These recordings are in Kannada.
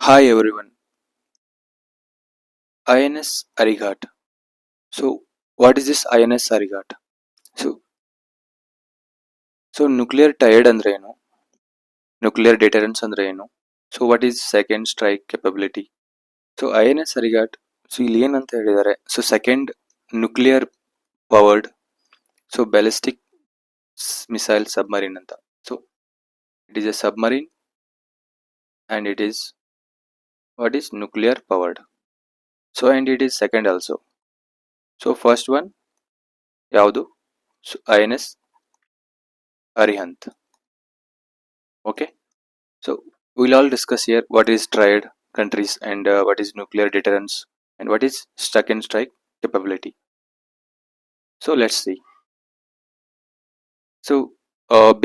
Hi everyone, INS Arigat. So, what is this INS Arigat? So, nuclear tired ಅಂದ್ರೆ ಏನು? Nuclear deterrence ಅಂದ್ರೆ ಏನು? So, what is second strike capability? So, INS Arigat. So, ಇಲ್ಲಿ ಏನಂತ ಹೇಳಿದ್ದಾರೆ? So, second nuclear powered. So, ballistic missile submarine ಅಂತ. So, it is a submarine and it is what is nuclear powered. So, and it is second also. So, first one ಯಾವುದು? So, INS Arihant. Okay. So we'll all discuss here what is triad countries and what is nuclear deterrence and what is struck and strike capability. So let's see. So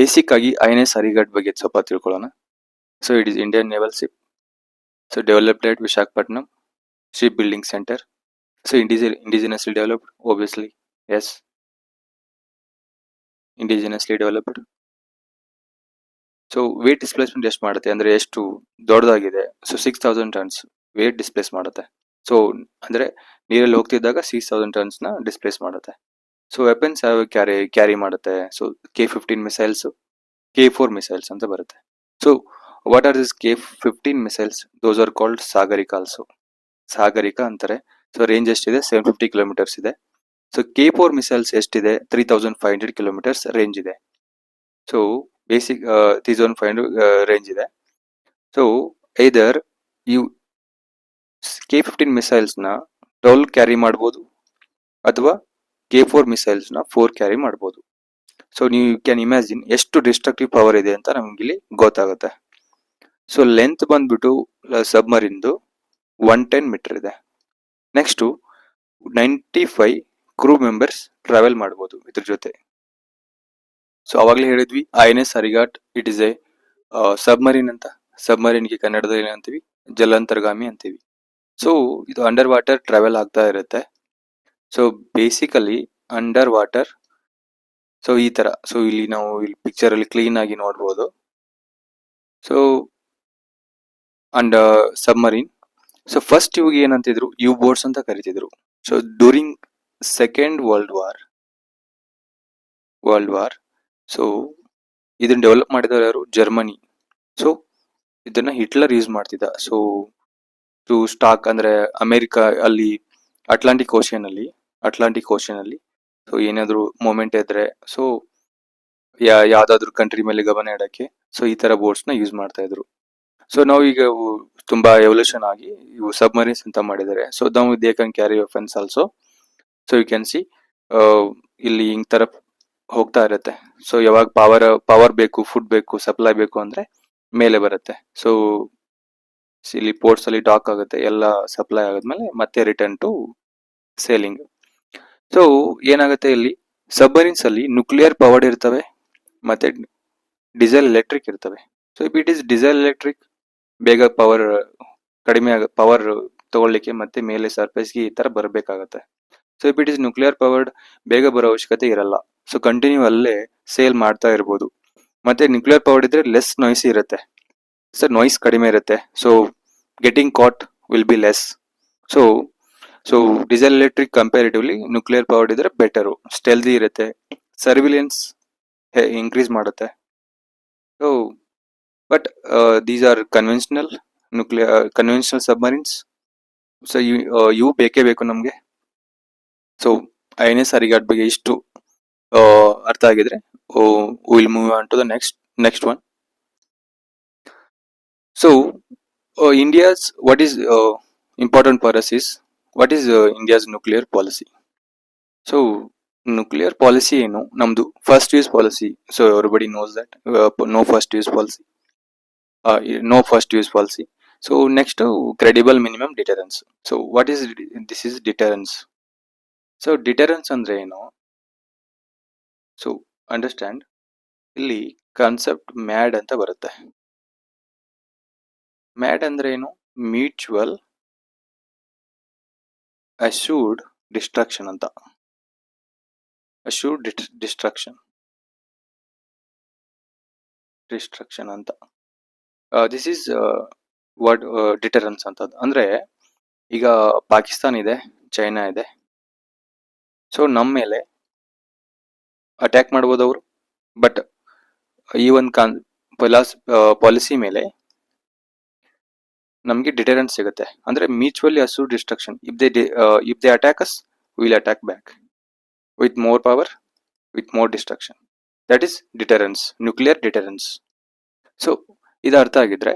basic ಆಗಿ INS Arigat ಬಗ್ಗೆ ಸ್ವಲ್ಪ ತಿಳ್ಕೊಳ್ಳೋಣ. So it is Indian naval ship. So developed at Visakhapatnam Shipbuilding Center. So indigenously developed, obviously. Yes, indigenously developed. So weight displacement ಎಷ್ಟು ಮಾಡುತ್ತೆ ಅಂದ್ರೆ ಎಷ್ಟು ದೊಡ್ಡದಾಗಿದೆ? ಸೊ 6000 ಟನ್ಸ್ ವೇಟ್ ಡಿಸ್ಪ್ಲೇಸ್ ಮಾಡುತ್ತೆ. ಸೊ ಅಂದ್ರೆ ನೀರಲ್ಲಿ ಹೋಗ್ತಿದ್ದಾಗ 6000 ಟನ್ಸ್ ನ ಡಿಸ್ಪ್ಲೇಸ್ ಮಾಡುತ್ತೆ. ಸೊ ವೆಪನ್ಸ್ ಯಾವ ಕ್ಯಾರಿ ಮಾಡುತ್ತೆ? So K-15 missiles, K-4 missiles ಅಂತ ಬರುತ್ತೆ. So what are this K-15 missiles? Those are called Sagarika also. Sagarika ಅಂತಾರೆ. ಸೊ ರೇಂಜ್ ಎಷ್ಟಿದೆ? 750 ಕಿಲೋಮೀಟರ್ಸ್ ಇದೆ. ಸೊ K-4 ಮಿಸೈಲ್ಸ್ ಎಷ್ಟಿದೆ? 3500 ಕಿಲೋಮೀಟರ್ಸ್ ರೇಂಜ್ ಇದೆ. ಸೊ ಬೇಸಿಕ್ 3500 ರೇಂಜ್ ಇದೆ. So either you K-15 missiles ನ 12 ಕ್ಯಾರಿ ಮಾಡ್ಬೋದು ಅಥವಾ K-4 ಮಿಸೈಲ್ಸ್ ನ 4 ಕ್ಯಾರಿ ಮಾಡ್ಬೋದು. ಸೊ ನೀವು ಕ್ಯಾನ್ ಇಮ್ಯಾಜಿನ್ ಎಷ್ಟು ಡಿಸ್ಟ್ರಕ್ಟಿವ್ ಪವರ್ ಇದೆ ಅಂತ ನಮ್ಗೆ ಇಲ್ಲಿ ಗೊತ್ತಾಗುತ್ತೆ. ಸೊ ಲೆಂತ್ ಬಂದ್ಬಿಟ್ಟು ಸಬ್ಮರಿನ್ದು 110 ಮೀಟರ್ ಇದೆ. ನೆಕ್ಸ್ಟ್ 95 ಕ್ರೂ ಮೆಂಬರ್ಸ್ ಟ್ರಾವೆಲ್ ಮಾಡ್ಬೋದು ಇದ್ರ ಜೊತೆ. ಸೊ ಅವಾಗಲೇ ಹೇಳಿದ್ವಿ INS Arigat it is A submarine ಅಂತ. ಸಬ್ಮರೀನ್ಗೆ ಕನ್ನಡದಲ್ಲಿ ಏನಂತೀವಿ? ಜಲಾಂತರ್ಗಾಮಿ ಅಂತೀವಿ. ಸೊ ಇದು ಅಂಡರ್ ವಾಟರ್ ಟ್ರಾವೆಲ್ ಆಗ್ತಾ ಇರುತ್ತೆ. So basically under water, so ಈ ತರ. ಸೊ ಇಲ್ಲಿ ನಾವು ಇಲ್ಲಿ ಪಿಕ್ಚರ್ ಅಲ್ಲಿ ಕ್ಲೀನ್ ಆಗಿ ನೋಡ್ಬೋದು. So and submarine. So first ಇವಾಗ ಏನಂತಿದ್ರು? ಯು ಬೋಟ್ಸ್ ಅಂತ ಕರಿತಿದ್ರು. So during second world war so ಇದನ್ನ ಡೆವಲಪ್ ಮಾಡಿದವರು ಯಾರು? ಜರ್ಮನಿ. ಸೊ ಇದನ್ನ ಹಿಟ್ಲರ್ ಯೂಸ್ ಮಾಡ್ತಿದ್ದ. ಸೊ ಟು ಸ್ಟಾಕ್ ಅಂದ್ರೆ ಅಮೆರಿಕ ಅಲ್ಲಿ ಅಟ್ಲಾಂಟಿಕ್ ಓಷನ್ ಅಲ್ಲಿ ಸೊ ಏನಾದ್ರು ಮೂಮೆಂಟ್ ಇದ್ರೆ ಸೊ ಯಾವ್ದಾದ್ರು ಕಂಟ್ರಿ ಮೇಲೆ ಗಮನ ಇಡಕ್ಕೆ ಸೊ ಈ ತರ ಬೋಟ್ಸ್ ನ ಯೂಸ್ ಮಾಡ್ತಾ ಇದ್ರು. ಸೊ ನಾವು ಈಗ ತುಂಬಾ ಎವಲ್ಯೂಷನ್ ಆಗಿ ಇವು ಸಬ್ಮರೀನ್ಸ್ ಅಂತ ಮಾಡಿದ್ದಾರೆ. ಸೊ ನಾವು they can carry weapons also. So you can see ಇಲ್ಲಿ ಹಿಂಗ್ ತರ ಹೋಗ್ತಾ ಇರುತ್ತೆ. ಸೊ ಯಾವಾಗ ಪವರ್ ಬೇಕು, ಫುಡ್ ಬೇಕು, ಸಪ್ಲೈ ಬೇಕು ಅಂದ್ರೆ ಮೇಲೆ ಬರುತ್ತೆ. ಸೊ ಇಲ್ಲಿ ಪೋರ್ಟ್ಸ್ ಅಲ್ಲಿ ಡಾಕ್ ಆಗುತ್ತೆ, ಎಲ್ಲ ಸಪ್ಲೈ ಆದ್ಮೇಲೆ ಮತ್ತೆ ರಿಟರ್ನ್ ಟು ಸೇಲಿಂಗ್. ಸೊ ಏನಾಗುತ್ತೆ ಇಲ್ಲಿ ಸಬ್ಮರೀನ್ಸ್ ಅಲ್ಲಿ ನ್ಯೂಕ್ಲಿಯರ್ ಪವರ್ಡ್ ಇರ್ತವೆ ಮತ್ತೆ ಡೀಸೆಲ್ ಎಲೆಕ್ಟ್ರಿಕ್ ಇರ್ತವೆ. So if it is diesel electric ಬೇಗ ಕಡಿಮೆ ಪವರ್ ತಗೊಳ್ಳಿಕ್ಕೆ ಮತ್ತೆ ಮೇಲೆ ಸರ್ಫೇಸ್ಗೆ ಈ ತರ ಬರಬೇಕಾಗತ್ತೆ. So if it is nuclear powered ಬೇಗ ಬರೋ ಅವಶ್ಯಕತೆ ಇರಲ್ಲ. ಸೊ ಕಂಟಿನ್ಯೂ ಅಲ್ಲೇ ಸೇಲ್ ಮಾಡ್ತಾ ಇರ್ಬೋದು. ಮತ್ತೆ ನ್ಯೂಕ್ಲಿಯರ್ ಪವರ್ಡ್ ಇದ್ರೆ ಲೆಸ್ ನಾಯ್ಸಿ ಇರುತ್ತೆ. ಸೊ ನಾಯ್ಸ್ ಕಡಿಮೆ ಇರುತ್ತೆ. So getting caught will be less. So diesel electric comparatively nuclear powered ಇದ್ರೆ ಬೆಟರು, ಸ್ಟೆಲ್ದಿ ಇರುತ್ತೆ, ಸರ್ವಿಲಿಯನ್ಸ್ ಇನ್ಕ್ರೀಸ್ ಮಾಡುತ್ತೆ. So but these are conventional submarines. So ಇವು ಬೇಕೇ ಬೇಕು ನಮ್ಗೆ. ಸೊ INS Arigat ಬಗ್ಗೆ ಇಷ್ಟು ಅರ್ಥ ಆಗಿದ್ರೆ will move on to the next one. So India's what is important for us is what is India's nuclear policy. So nuclear policy ಏನು ನಮ್ದು? First use policy. So everybody knows that no first use policy. So next credible minimum deterrence. So what is this is deterrence. So deterrence ಅಂದ್ರೆ ಏನು? ಸೊ ಅಂಡರ್ಸ್ಟ್ಯಾಂಡ್, ಇಲ್ಲಿ ಕಾನ್ಸೆಪ್ಟ್ ಮ್ಯಾಡ್ ಅಂತ ಬರುತ್ತೆ. ಮ್ಯಾಡ್ ಅಂದ್ರೆ ಏನು? ಮ್ಯೂಚುವಲ್ ಅಶ್ಯೂರ್ಡ್ ಡಿಸ್ಟ್ರಕ್ಷನ್ ಅಂತ. ಅಶ್ಯೂರ್ಡ್ ಡಿಸ್ಟ್ರಕ್ಷನ್ ಅಂತ. ದಿಸ್ ಈಸ್ ವಾಟ್ ಡಿಟರೆನ್ಸ್ ಅಂತದ್ದು ಅಂದ್ರೆ ಈಗ ಪಾಕಿಸ್ತಾನ ಇದೆ, ಚೈನಾ ಇದೆ. ಸೊ ನಮ್ಮ ಮೇಲೆ ಅಟ್ಯಾಕ್ ಮಾಡ್ಬೋದು ಅವರು, ಬಟ್ ಈ ಒಂದು ಪಾಲಿಸಿ ಮೇಲೆ ನಮಗೆ ಡಿಟರೆನ್ಸ್ ಸಿಗುತ್ತೆ. ಅಂದ್ರೆ mutually assured destruction. If they attack us, will attack back with more power, with more destruction. That is deterrence, nuclear deterrence. So ಇದು ಅರ್ಥ ಆಗಿದ್ರೆ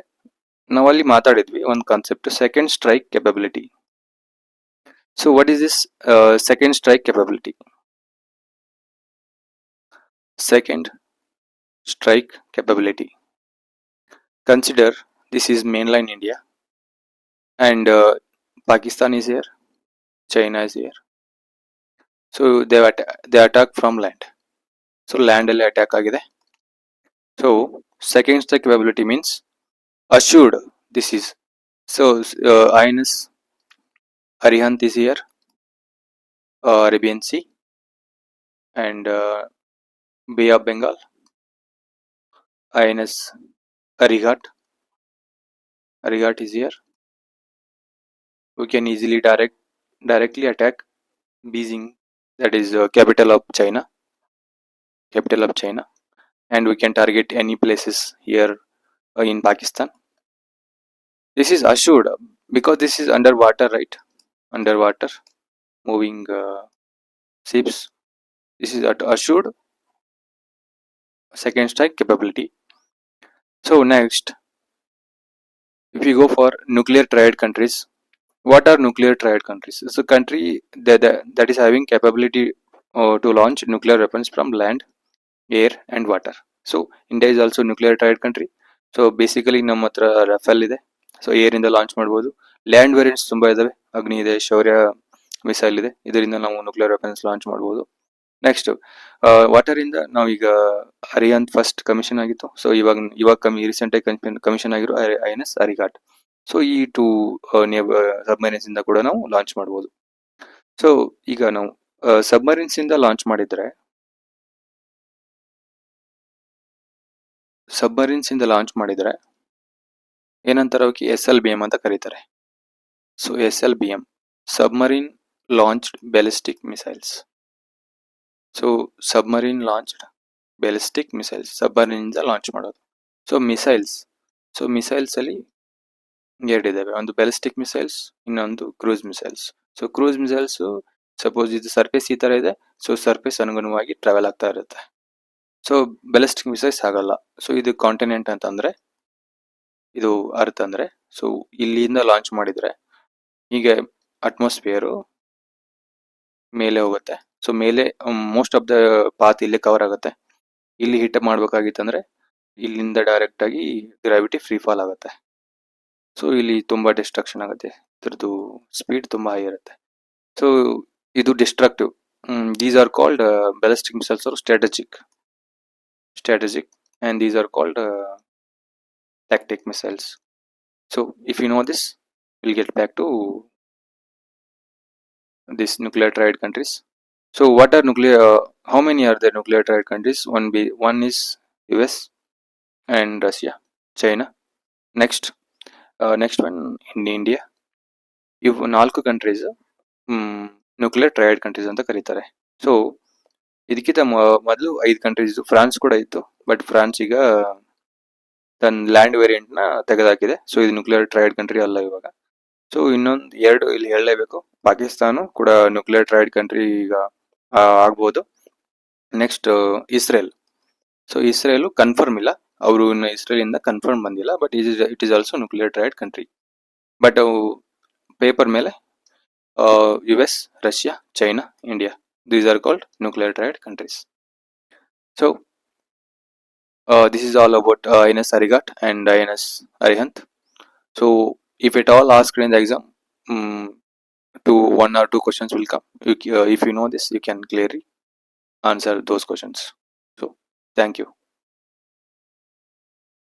ನಾವಲ್ಲಿ ಮಾತಾಡಿದ್ವಿ ಒಂದು concept, second strike capability. So what is this second strike capability? Second, strike capability. Consider this is mainland India and Pakistan is here, China is here. So they attack from land. So land alli attack agide. So second strike capability means assured. This is so INS Arihant is here, Arabian Sea and Bay of Bengal, INS Arihat is here. We can easily directly attack Beijing, that is capital of China, and we can target any places here in Pakistan. This is assured because this is underwater, right? Underwater moving ships. This is assured second strike capability. So next, if we go for nuclear triad countries, what are nuclear triad countries? So country that is having capability to launch nuclear weapons from land, air and water. So India is also nuclear triad country. So basically ನಮ್ಮ ಹತ್ರ ರಫೇಲ್ ಇದೆ. ಸೊ ಏರ್ ಇಂದ ಲಾಂಚ್ ಮಾಡ್ಬೋದು. ಲ್ಯಾಂಡ್ ವೇರಿಯಂಟ್ಸ್ ತುಂಬಾ ಇದಾವೆ. ಅಗ್ನಿ ಇದೆ, ಶೌರ್ಯ ಮಿಸೈಲ್ ಇದೆ. ಇದರಿಂದ ನಾವು ನ್ಯೂಕ್ಲಿಯರ್ ವೆಪನ್ಸ್ ಲಾಂಚ್ ಮಾಡ್ಬೋದು. ನೆಕ್ಸ್ಟ್ ವಾಟರ್ ಇಂದ ನಾವೀಗ ಅರಿಹಂತ್ ಫಸ್ಟ್ ಕಮಿಷನ್ ಆಗಿತ್ತು. ಸೊ ಇವಾಗ ರೀಸೆಂಟ್ ಆಗಿ ಕಮಿಷನ್ ಆಗಿರೋ INS ಅರಿಘಾಟ್. ಸೊ ಈ ಟು ಸಬ್ಮರೀನ್ಸ್ ಇಂದ ಕೂಡ ನಾವು ಲಾಂಚ್ ಮಾಡ್ಬೋದು. ಸೊ ಈಗ ನಾವು ಸಬ್ಮರೀನ್ಸ್ ಇಂದ ಲಾಂಚ್ ಮಾಡಿದ್ರೆ ಏನಂತಾರೆ ಅವಕ್ಕೆ SLBM ಅಂತ ಕರೀತಾರೆ. So SLBM submarine launched ballistic missiles. So submarine launched ballistic missiles, submarine ಇಂದ ಲಾಂಚ್ ಮಾಡೋದು. ಸೊ ಮಿಸೈಲ್ಸ್ ಅಲ್ಲಿ ಎರಡಿದಾವೆ, ಒಂದು ಬ್ಯಾಲಿಸ್ಟಿಕ್ ಮಿಸೈಲ್ಸ್, ಇನ್ನೊಂದು cruise missiles. So cruise missiles suppose ಇದು ಸರ್ಫೇಸ್ ಈ ತರ ಇದೆ, ಸೊ ಸರ್ಫೇಸ್ ಅನುಗುಣವಾಗಿ ಟ್ರಾವೆಲ್ ಆಗ್ತಾ ಇರುತ್ತೆ. ಸೊ ಬ್ಯಾಲಿಸ್ಟಿಕ್ ಮಿಸೈಲ್ಸ್ ಆಗಲ್ಲ. ಸೊ ಇದು ಕಾಂಟಿನೆಂಟ್ ಅಂತಂದ್ರೆ ಇದು ಅರ್ತ್ ಅಂದ್ರೆ, ಸೊ ಇಲ್ಲಿಂದ ಲಾಂಚ್ ಮಾಡಿದ್ರೆ ಹೀಗೆ ಅಟ್ಮಾಸ್ಫಿಯರು ಮೇಲೆ ಹೋಗುತ್ತೆ. ಸೊ ಮೇಲೆ ಮೋಸ್ಟ್ ಆಫ್ ದ ಪಾತ್ ಇಲ್ಲಿ ಕವರ್ ಆಗುತ್ತೆ. ಇಲ್ಲಿ ಹಿಟ್ ಮಾಡ್ಬೇಕಾಗಿತ್ತಂದ್ರೆ ಇಲ್ಲಿಂದ ಡೈರೆಕ್ಟ್ ಆಗಿ ಗ್ರಾವಿಟಿ ಫ್ರೀ ಫಾಲ್ ಆಗುತ್ತೆ. ಸೊ ಇಲ್ಲಿ ತುಂಬಾ ಡಿಸ್ಟ್ರಕ್ಷನ್ ಆಗುತ್ತೆ, ಇದ್ರದ್ದು ಸ್ಪೀಡ್ ತುಂಬಾ ಹೈ ಇರುತ್ತೆ. ಸೊ ಇದು destructive. These are called ballistic missiles are strategic and these are called tactic missiles. So if you know this, we'll get back to this nuclear triad countries. So what are how many are there nuclear triad countries? One is US and Russia, China. Next one in India. ಇವು 4 ಕಂಟ್ರೀಸ್ ನ್ಯೂಕ್ಲಿಯರ್ ಟ್ರಯಡ್ ಕಂಟ್ರೀಸ್ ಅಂತ ಕರೀತಾರೆ. ಸೊ ಇದಕ್ಕಿಂತ ಮೊದಲು 5 ಕಂಟ್ರೀಸ್, ಫ್ರಾನ್ಸ್ ಕೂಡ ಇತ್ತು, ಬಟ್ ಫ್ರಾನ್ಸ್ ಈಗ ತನ್ನ ಲ್ಯಾಂಡ್ ವೇರಿಯಂಟ್ ನ ತೆಗೆದಾಕಿದೆ. ಸೊ ಇದು ನ್ಯೂಕ್ಲಿಯರ್ ಟ್ರಯಡ್ ಕಂಟ್ರಿ ಅಲ್ಲ ಇವಾಗ. ಸೊ ಇನ್ನೊಂದು 2 ಇಲ್ಲಿ ಹೇಳಲೇಬೇಕು. ಪಾಕಿಸ್ತಾನ ಕೂಡ ನ್ಯೂಕ್ಲಿಯರ್ ಟ್ರಯಡ್ ಕಂಟ್ರಿ ಈಗ ಆಗ್ಬೋದು. Next Israel. So Israel confirm ಇಲ್ಲ, ಅವರು ಇನ್ನು ಇಸ್ರೇಲ್ ಇಂದ ಕನ್ಫರ್ಮ್ ಬಂದಿಲ್ಲ, but it is also nuclear triad country. But ಅವು ಪೇಪರ್ ಮೇಲೆ US, Russia, China, India. These are called nuclear triad countries. So this is all about INS Arihat and INS Arihant. So if at all asked in the exam, 1 or 2 questions will come. If you know this, you can clearly answer those questions. So thank you.